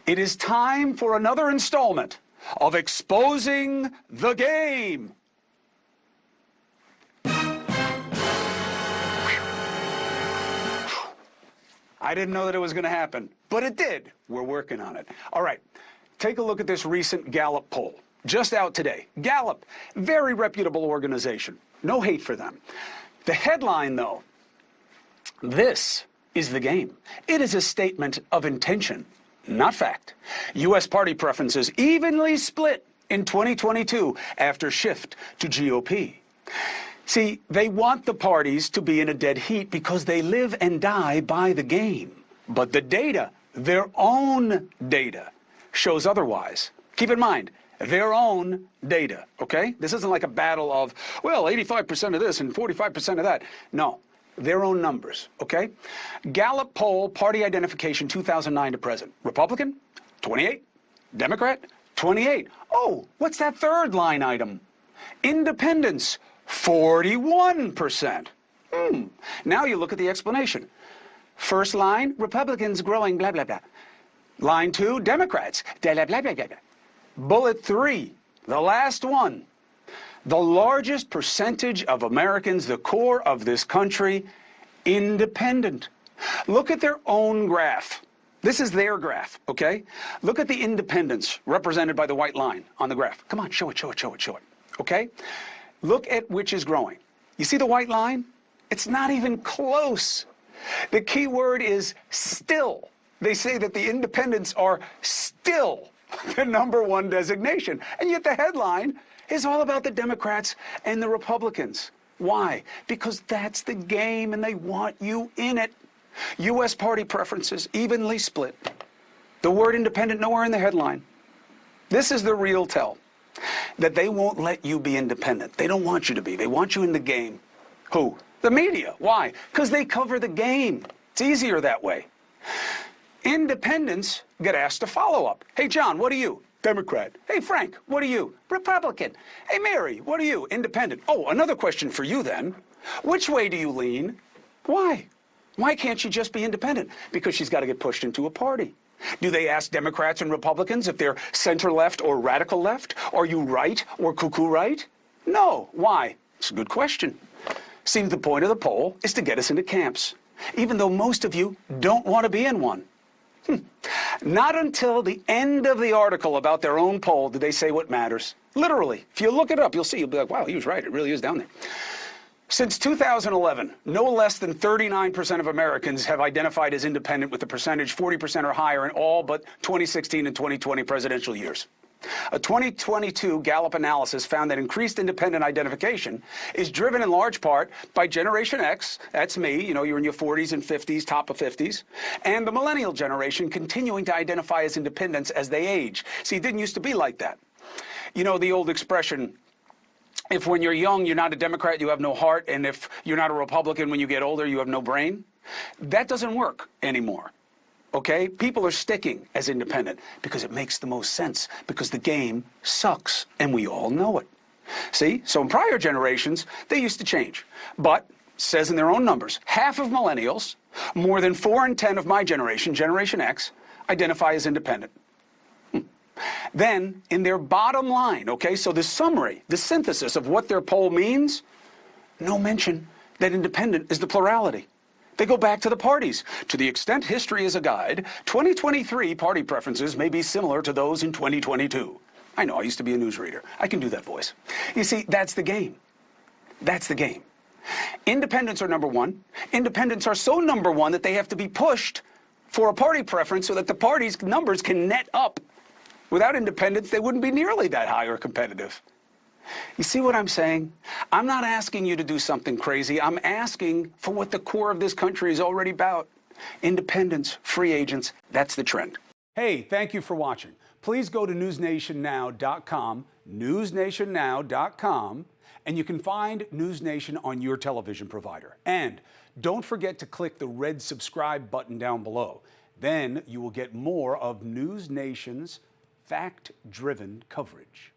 It is time for another installment of Exposing the Game. I didn't know that it was going to happen, but it did. We're working on it. All right, take a look at this recent Gallup poll. Just out today. Gallup, very reputable organization. No hate for them. The headline, though, this is the game. It is a statement of intention, not fact. U.S. party preferences evenly split in 2022 after shift to GOP. See, they want the parties to be in a dead heat because they live and die by the game. But the data, their own data, shows otherwise. Keep in mind, their own data, okay? This isn't like a battle of, well, 85% of this and 45% of that. No, their own numbers, okay? Gallup poll, party identification 2009 to present. Republican, 28. Democrat, 28. Oh, what's that third line item? Independents, 41%. Now you look at the explanation. First line, Republicans growing, blah, blah, blah. Line 2, Democrats, blah, blah, blah, blah, blah. Bullet 3, the last one. The largest percentage of Americans, the core of this country, independent. Look at their own graph. This is their graph, okay? Look at the independents represented by the white line on the graph. Come on, show it, show it, show it, show it, okay? Look at which is growing. You see the white line? It's not even close. The key word is still. They say that the independents are still the #1 designation. And yet the headline is all about the Democrats and the Republicans. Why? Because that's the game and they want you in it. U.S. party preferences evenly split. The word independent nowhere in the headline. This is the real tell. That they won't let you be independent. They don't want you to be. They want you in the game. Who? The media. Why? Because they cover the game. It's easier that way. Independents get asked to follow up. Hey, John, what are you? Democrat. Hey, Frank, what are you? Republican. Hey, Mary, what are you? Independent. Oh, another question for you then. Which way do you lean? Why? Why can't she just be independent? Because she's got to get pushed into a party. Do they ask Democrats and Republicans if they're center-left or radical left? Are you right or cuckoo right? No. Why? It's a good question. Seems the point of the poll is to get us into camps, even though most of you don't want to be in one. Not until the end of the article about their own poll did they say what matters. Literally. If you look it up, you'll see. You'll be like, wow, he was right. It really is down there. Since 2011, no less than 39% of Americans have identified as independent, with the percentage 40% or higher in all but 2016 and 2020 presidential years. A 2022 Gallup analysis found that increased independent identification is driven in large part by Generation X, that's me, you know, you're in your 40s and 50s, top of 50s, and the millennial generation continuing to identify as independents as they age. See, it didn't used to be like that. You know, the old expression, if when you're young, you're not a Democrat, you have no heart, and if you're not a Republican, when you get older, you have no brain. That doesn't work anymore. Okay? People are sticking as independent because it makes the most sense, because the game sucks, and we all know it. See? So in prior generations, they used to change. But, says in their own numbers, half of millennials, more than 4 in 10 of my generation, Generation X, identify as independent. Then, in their bottom line, okay, so the summary, the synthesis of what their poll means, no mention that independent is the plurality. They go back to the parties. To the extent history is a guide, 2023 party preferences may be similar to those in 2022. I know, I used to be a newsreader. I can do that voice. You see, that's the game. That's the game. Independents are #1. Independents are so #1 that they have to be pushed for a party preference so that the party's numbers can net up. Without independents, they wouldn't be nearly that high or competitive. You see what I'm saying? I'm not asking you to do something crazy. I'm asking for what the core of this country is already about. Independents, free agents, that's the trend. Hey, thank you for watching. Please go to newsnationnow.com, newsnationnow.com, and you can find NewsNation on your television provider. And don't forget to click the red subscribe button down below. Then you will get more of NewsNation's fact-driven coverage.